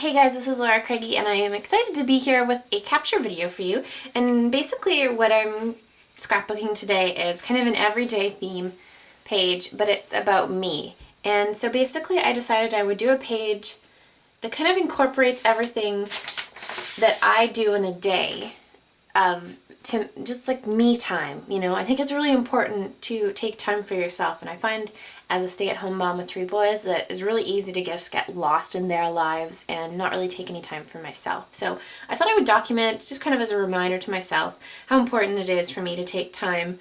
Hey guys, this is Laura Craigie and I am excited to be here with a capture video for you. And basically what I'm scrapbooking today is kind of an everyday theme page, but it's about me. And so basically I decided I would do a page that kind of incorporates everything that I do in a day of just like me time, you know. I think it's really important to take time for yourself, and I find as a stay-at-home mom with 3 boys that it's really easy to just get lost in their lives and not really take any time for myself. So I thought I would document, just kind of as a reminder to myself, how important it is for me to take time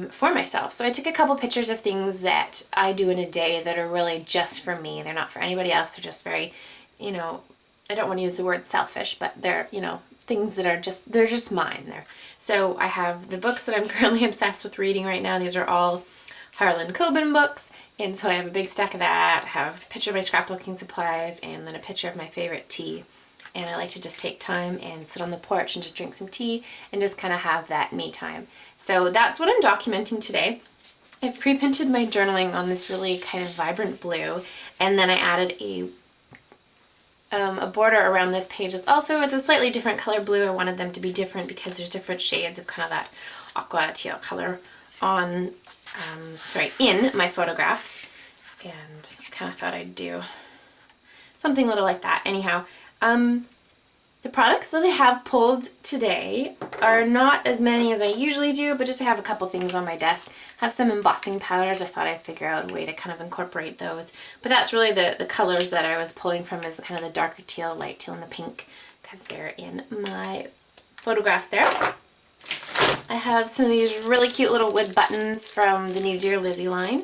for myself. So I took a couple pictures of things that I do in a day that are really just for me. They're not for anybody else. They're just very, you know, I don't want to use the word selfish, but they're, you know, things that are just, they're just mine there. So I have the books that I'm currently obsessed with reading right now. These are all Harlan Coben books, and so I have a big stack of that. I have a picture of my scrapbooking supplies, and then a picture of my favorite tea. And I like to just take time and sit on the porch and just drink some tea and just kind of have that me time. So that's what I'm documenting today. I've pre-printed my journaling on this really kind of vibrant blue, and then I added a border around this page. It's a slightly different color blue. I wanted them to be different because there's different shades of kind of that aqua teal color on, in my photographs, and I kind of thought I'd do something little like that. Anyhow, the products that I have pulled today are not as many as I usually do, but just to have a couple things on my desk. I have some embossing powders. I thought I'd figure out a way to kind of incorporate those. But that's really the colors that I was pulling from, is kind of the darker teal, light teal, and the pink, because they're in my photographs there. I have some of these really cute little wood buttons from the new Dear Lizzy line.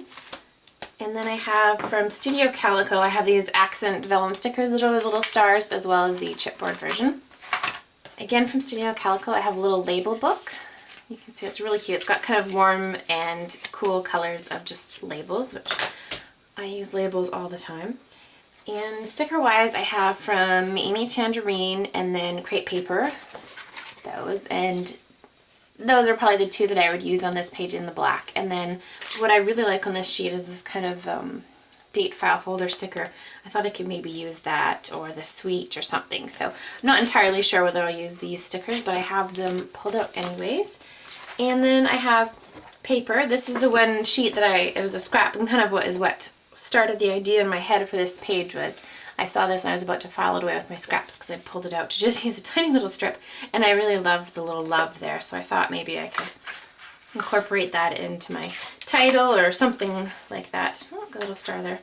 And then I have from Studio Calico, I have these accent vellum stickers that are the little stars, as well as the chipboard version. Again from Studio Calico, I have a little label book. You can see it's really cute. It's got kind of warm and cool colors of just labels, which I use labels all the time. And sticker-wise, I have from Amy Tangerine and then Crepe Paper, those, and those are probably the 2 that I would use on this page in the black. And then what I really like on this sheet is this kind of date file folder sticker. I thought I could maybe use that or the sweet or something. So I'm not entirely sure whether I'll use these stickers, but I have them pulled out anyways. And then I have paper. This is the one sheet that it was a scrap, and kind of what started the idea in my head for this page was I saw this and I was about to file it away with my scraps because I pulled it out to just use a tiny little strip, and I really loved the little love there, so I thought maybe I could incorporate that into my title or something like that. Oh, got a little star there.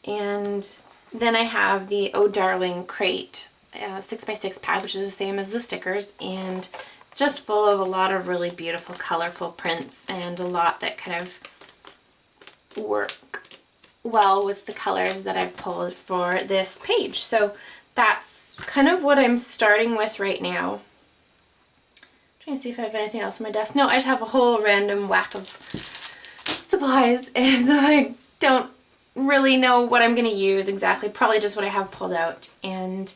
And then I have the Oh Darling Crate 6x6 pad, which is the same as the stickers, and it's just full of a lot of really beautiful colorful prints and a lot that kind of work well with the colors that I've pulled for this page. So that's kind of what I'm starting with right now. I'm trying to see if I have anything else on my desk. No, I just have a whole random whack of supplies, and so I don't really know what I'm going to use exactly. Probably just what I have pulled out. And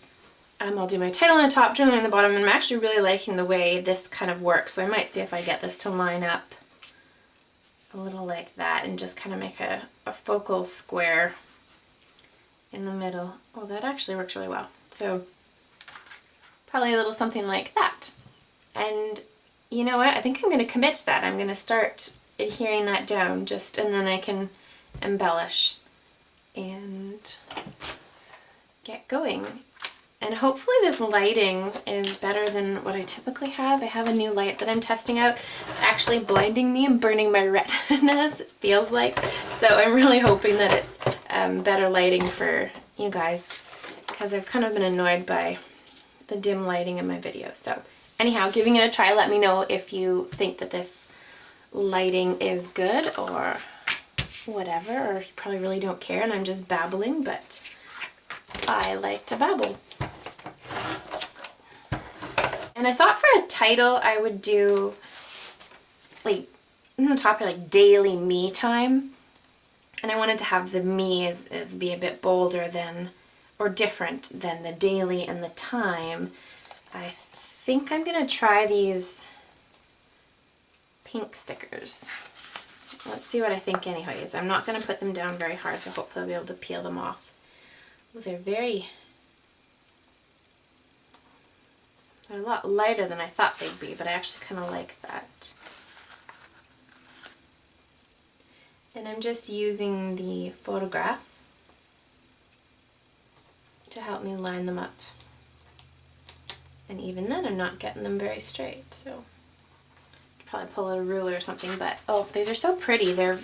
I'll do my title on the top, journaling on the bottom, and I'm actually really liking the way this kind of works, so I might see if I get this to line up a little like that and just kind of make a focal square in the middle. Oh, that actually works really well. So probably a little something like that. And you know what? I think I'm going to commit to that. I'm going to start adhering that down and then I can embellish and get going. And hopefully this lighting is better than what I typically have. I have a new light that I'm testing out. It's actually blinding me and burning my retinas, it feels like. So I'm really hoping that it's better lighting for you guys, because I've kind of been annoyed by the dim lighting in my videos. So anyhow, giving it a try. Let me know if you think that this lighting is good or whatever, or you probably really don't care and I'm just babbling, but I like to babble. And I thought for a title I would do, like, in the top like daily me time, and I wanted to have the me as be a bit bolder than, or different than the daily and the time. I think I'm gonna try these pink stickers. Let's see what I think anyways. I'm not gonna put them down very hard, so hopefully I'll be able to peel them off. Oh, they're very They're a lot lighter than I thought they'd be, but I actually kind of like that. And I'm just using the photograph to help me line them up. And even then I'm not getting them very straight, so I'd probably pull out a ruler or something, but oh, these are so pretty. They're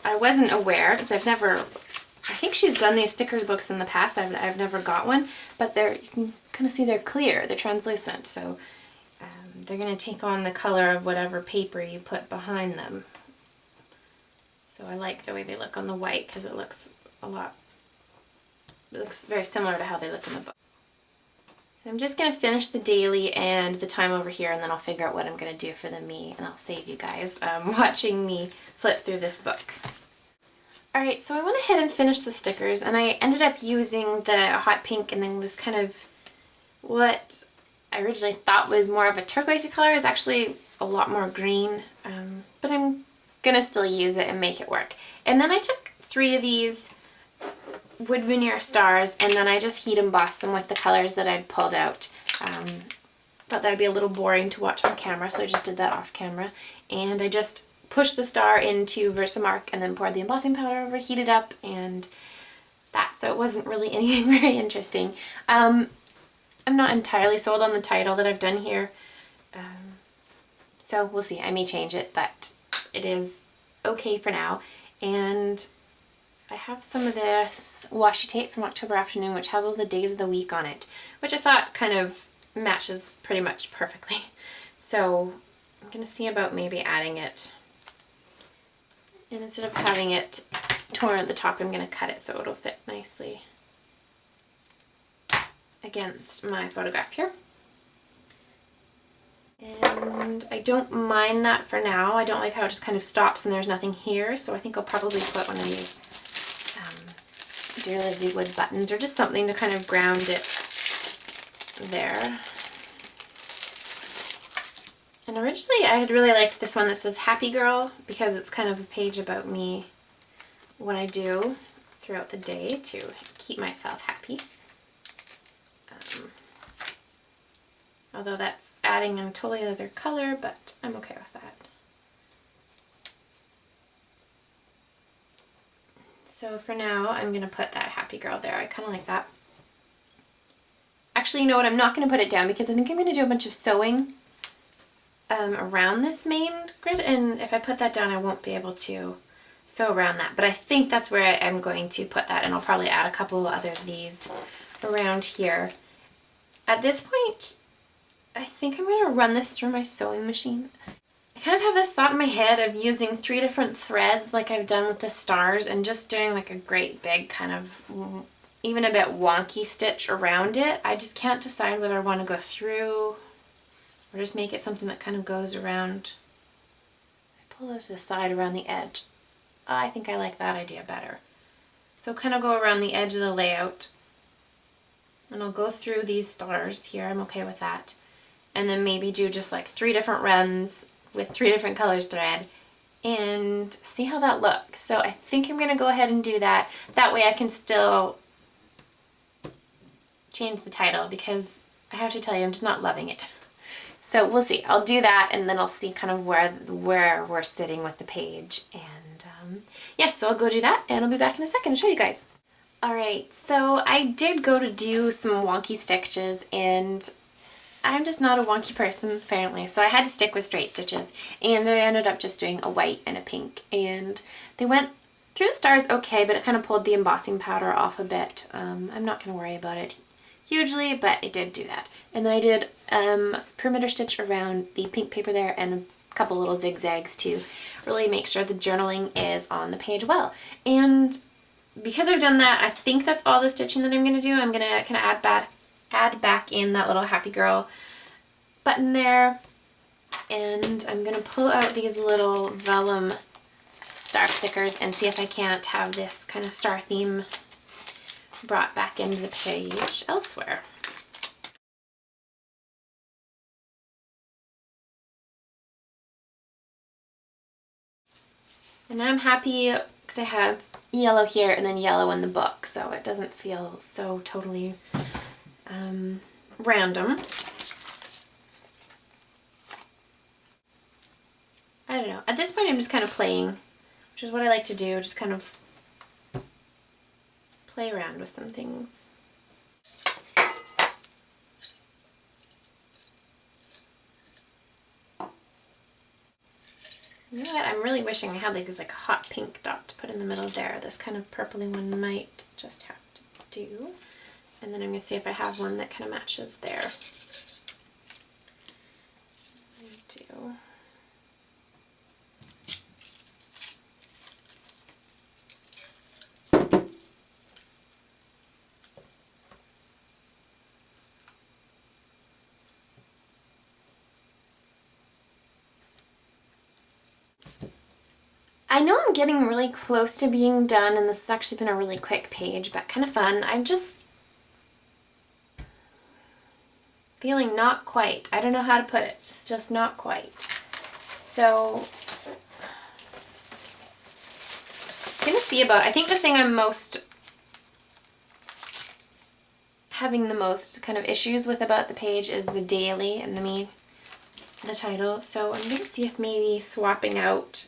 I wasn't aware, because I've never, I think she's done these sticker books in the past, I've never got one, but you can kind of see they're clear, they're translucent, so they're going to take on the color of whatever paper you put behind them. So I like the way they look on the white, because it looks very similar to how they look in the book. So I'm just going to finish the daily and the time over here, and then I'll figure out what I'm going to do for the me, and I'll save you guys watching me flip through this book. Alright, so I went ahead and finished the stickers, and I ended up using the hot pink and then this kind of what I originally thought was more of a turquoisey color is actually a lot more green, but I'm gonna still use it and make it work. And then I took 3 of these wood veneer stars, and then I just heat embossed them with the colors that I'd pulled out. Thought that would be a little boring to watch on camera, so I just did that off camera. And I just pushed the star into Versamark and then poured the embossing powder over, heated up, and that. So it wasn't really anything very interesting. I'm not entirely sold on the title that I've done here, so we'll see. I may change it, but it is okay for now. And I have some of this washi tape from October Afternoon, which has all the days of the week on it, which I thought kind of matches pretty much perfectly. So I'm going to see about maybe adding it. And instead of having it torn at the top, I'm going to cut it so it'll fit nicely against my photograph here. And I don't mind that for now. I don't like how it just kind of stops and there's nothing here, so I think I'll probably put one of these Dear Lizzy wood buttons, or just something to kind of ground it there. And originally I had really liked this one that says Happy Girl, because it's kind of a page about me, what I do throughout the day to keep myself happy. Although that's adding a totally other color, but I'm okay with that. So for now, I'm going to put that Happy Girl there. I kind of like that. Actually, you know what? I'm not going to put it down because I think I'm going to do a bunch of sewing around this main grid, and if I put that down, I won't be able to sew around that. But I think that's where I'm going to put that, and I'll probably add a couple other of these around here. At this point, I think I'm going to run this through my sewing machine. I kind of have this thought in my head of using 3 different threads like I've done with the stars, and just doing like a great big kind of even a bit wonky stitch around it. I just can't decide whether I want to go through or just make it something that kind of goes around. I pull those to the side around the edge. I think I like that idea better. So kind of go around the edge of the layout, and I'll go through these stars here. I'm okay with that. And then maybe do just like 3 different runs with 3 different colors thread and see how that looks. So I think I'm going to go ahead and do that. That way I can still change the title, because I have to tell you, I'm just not loving it. So we'll see. I'll do that, and then I'll see kind of where we're sitting with the page. And yes, so I'll go do that, and I'll be back in a second to show you guys. Alright, so I did go to do some wonky stitches, and I'm just not a wonky person, apparently, so I had to stick with straight stitches, and I ended up just doing a white and a pink, and they went through the stars okay, but it kind of pulled the embossing powder off a bit. I'm not going to worry about it hugely, but it did do that. And then I did perimeter stitch around the pink paper there, and a couple little zigzags to really make sure the journaling is on the page well. And because I've done that, I think that's all the stitching that I'm going to do. I'm going to kind of add back in that little Happy Girl button there, and I'm going to pull out these little vellum star stickers and see if I can't have this kind of star theme brought back into the page elsewhere. And now I'm happy because I have yellow here and then yellow in the book, so it doesn't feel so totally random. I don't know. At this point I'm just kind of playing, which is what I like to do, just kind of play around with some things. You know what? I'm really wishing I had like this hot pink dot to put in the middle there. This kind of purpley one might just have to do. And then I'm going to see if I have one that kind of matches there. I do. I know I'm getting really close to being done, and this has actually been a really quick page, but kind of fun. I'm just feeling not quite. I don't know how to put it. It's just not quite. So I'm gonna see about, I think the thing I'm most having the most kind of issues with about the page is the daily and the title. So I'm gonna see if maybe swapping out,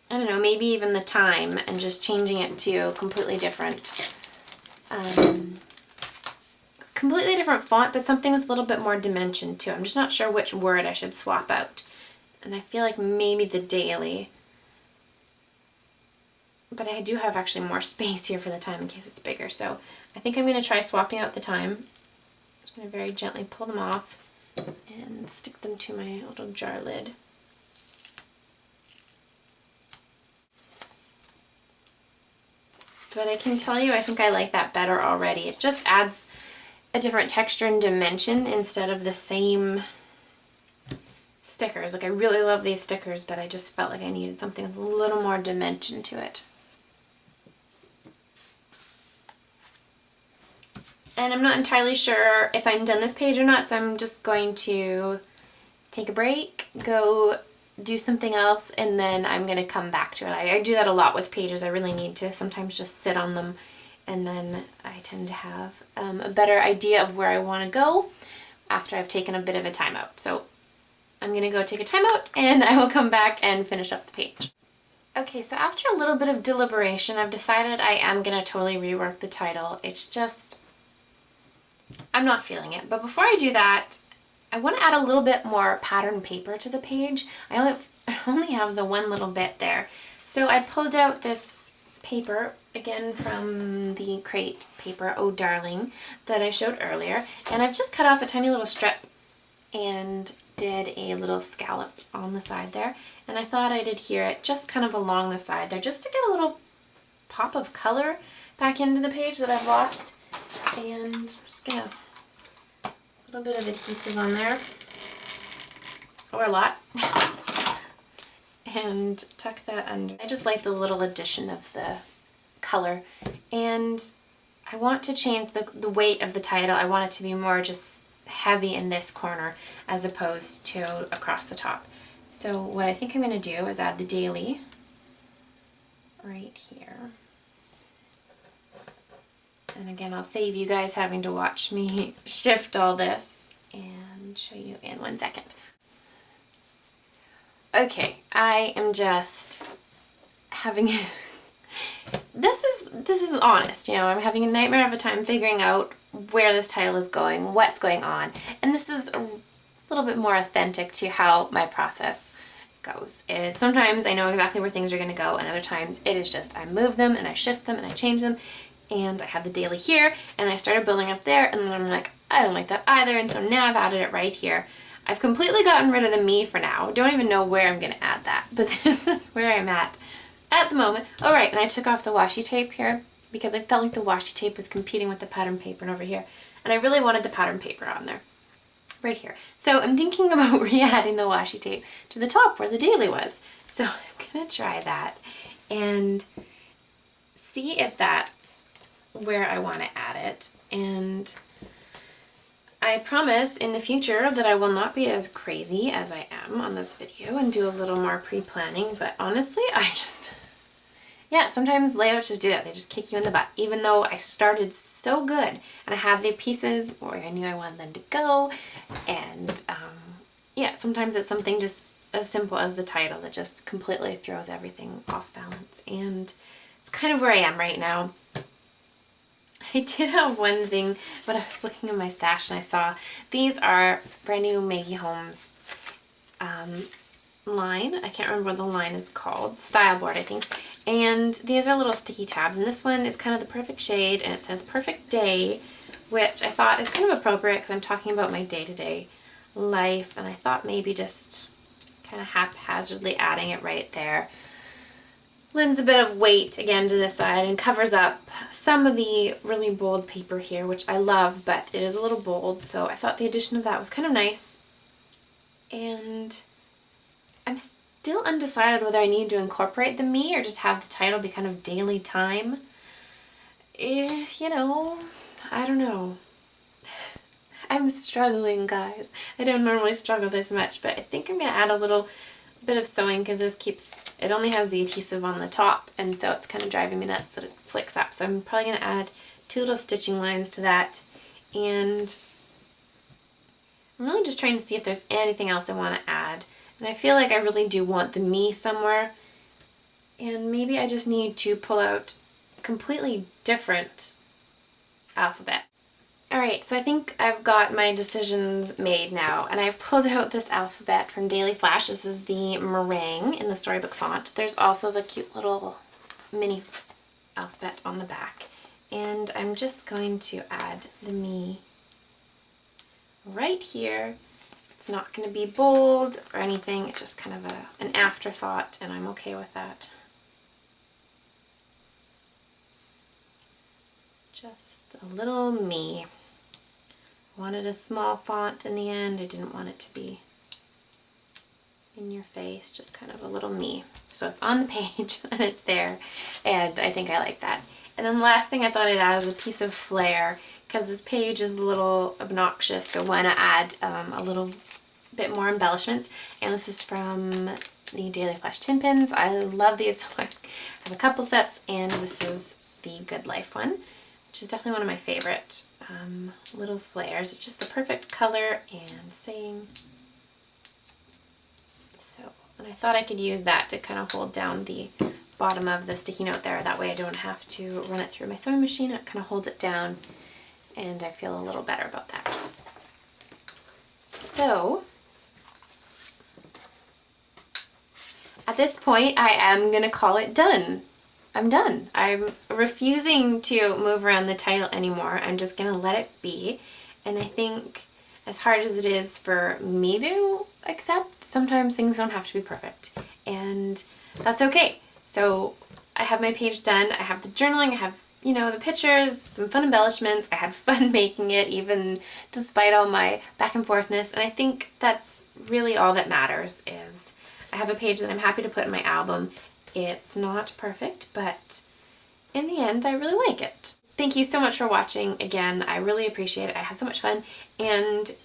I don't know, maybe even the time and just changing it to completely different font, but something with a little bit more dimension too. I'm just not sure which word I should swap out. And I feel like maybe the daily. But I do have actually more space here for the time in case it's bigger. So I think I'm going to try swapping out the time. I'm just going to very gently pull them off and stick them to my little jar lid. But I can tell you, I think I like that better already. It just adds a different texture and dimension instead of the same stickers. Like, I really love these stickers, but I just felt like I needed something with a little more dimension to it. And I'm not entirely sure if I'm done this page or not, so I'm just going to take a break, go do something else, and then I'm going to come back to it. I do that a lot with pages. I really need to sometimes just sit on them, and then I tend to have a better idea of where I want to go after I've taken a bit of a timeout. So I'm going to go take a timeout, and I will come back and finish up the page. Okay, so after a little bit of deliberation, I've decided I am going to totally rework the title. It's just, I'm not feeling it. But before I do that, I want to add a little bit more pattern paper to the page. I only have the one little bit there. So I pulled out this paper, again from the Crate paper, Oh Darling, that I showed earlier. And I've just cut off a tiny little strip and did a little scallop on the side there. And I thought I'd adhere it just kind of along the side there, just to get a little pop of color back into the page that I've lost. And I'm just gonna a little bit of adhesive on there, or a lot, and tuck that under. I just like the little addition of the color, and I want to change the weight of the title. I want it to be more just heavy in this corner as opposed to across the top. So what I think I'm going to do is add the daily right here. And again, I'll save you guys having to watch me shift all this and show you in 1 second. Okay, I am just having this is honest, you know, I'm having a nightmare of a time figuring out where this title is going, what's going on, and this is a little bit more authentic to how my process goes. Is sometimes I know exactly where things are going to go, and other times it is just I move them and I shift them and I change them. And I had the daily here, and I started building up there, and then I'm like, I don't like that either, and so now I've added it right here. I've completely gotten rid of the me for now. Don't even know where I'm going to add that, but this is where I'm at the moment. Oh right, and I took off the washi tape here because I felt like the washi tape was competing with the pattern paper over here, and I really wanted the pattern paper on there, right here. So I'm thinking about re-adding the washi tape to the top where the daily was. So I'm going to try that and see if that's where I want to add it, and I promise in the future that I will not be as crazy as I am on this video and do a little more pre-planning, but honestly, yeah, yeah, sometimes layouts just do that. They just kick you in the butt. Even though I started so good and I had the pieces where I knew I wanted them to go. And yeah, sometimes it's something just as simple as the title that just completely throws everything off balance. And it's kind of where I am right now. I did have one thing when I was looking in my stash and I saw these are brand new Maggie Holmes line. I can't remember what the line is called. Style Board, I think. And these are little sticky tabs. And this one is kind of the perfect shade and it says Perfect Day, which I thought is kind of appropriate because I'm talking about my day-to-day life. And I thought maybe just kind of haphazardly adding it right there lends a bit of weight again to this side and covers up some of the really bold paper here, which I love, but it is a little bold, so I thought the addition of that was kind of nice. And I'm still undecided whether I need to incorporate the me or just have the title be kind of Daily Time. You know, I don't know. I'm struggling, guys. I don't normally struggle this much, but I think I'm going to add a little bit of sewing because this keeps, it only has the adhesive on the top, and so it's kind of driving me nuts that it flicks up. So I'm probably going to add 2 little stitching lines to that, and I'm really just trying to see if there's anything else I want to add. And I feel like I really do want the me somewhere, and maybe I just need to pull out a completely different alphabet. Alright, so I think I've got my decisions made now, and I've pulled out this alphabet from Daily Flash. This is the meringue in the storybook font. There's also the cute little mini alphabet on the back, and I'm just going to add the me right here. It's not going to be bold or anything, it's just kind of an afterthought, and I'm okay with that. Just a little me. I wanted a small font in the end. I didn't want it to be in your face, just kind of a little me. So it's on the page and it's there, and I think I like that. And then the last thing I thought I'd add was a piece of flair, because this page is a little obnoxious, so I want to add a little bit more embellishments. And this is from the Daily Flash tin pins. I love these. So I have a couple sets, and this is the Good Life one, which is definitely one of my favorite little flares. It's just the perfect color and saying. So, and I thought I could use that to kind of hold down the bottom of the sticky note there. That way I don't have to run it through my sewing machine. It kind of holds it down, and I feel a little better about that. So, at this point I am going to call it done. I'm done. I'm refusing to move around the title anymore. I'm just going to let it be. And I think as hard as it is for me to accept, sometimes things don't have to be perfect. And that's okay. So I have my page done. I have the journaling. I have, you know, the pictures, some fun embellishments. I had fun making it, even despite all my back and forthness. And I think that's really all that matters. Is I have a page that I'm happy to put in my album. It's not perfect, but in the end, I really like it. Thank you so much for watching again. I really appreciate it. I had so much fun, and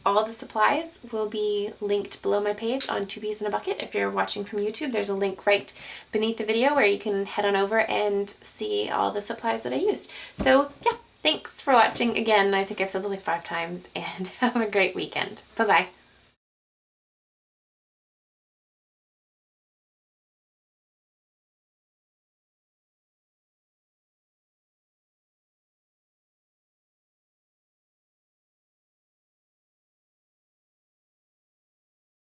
all the supplies will be linked below my page on Two Peas in a Bucket. If you're watching from YouTube, there's a link right beneath the video where you can head on over and see all the supplies that I used. So yeah, thanks for watching again. I think I've said it like 5 times, and have a great weekend. Bye-bye.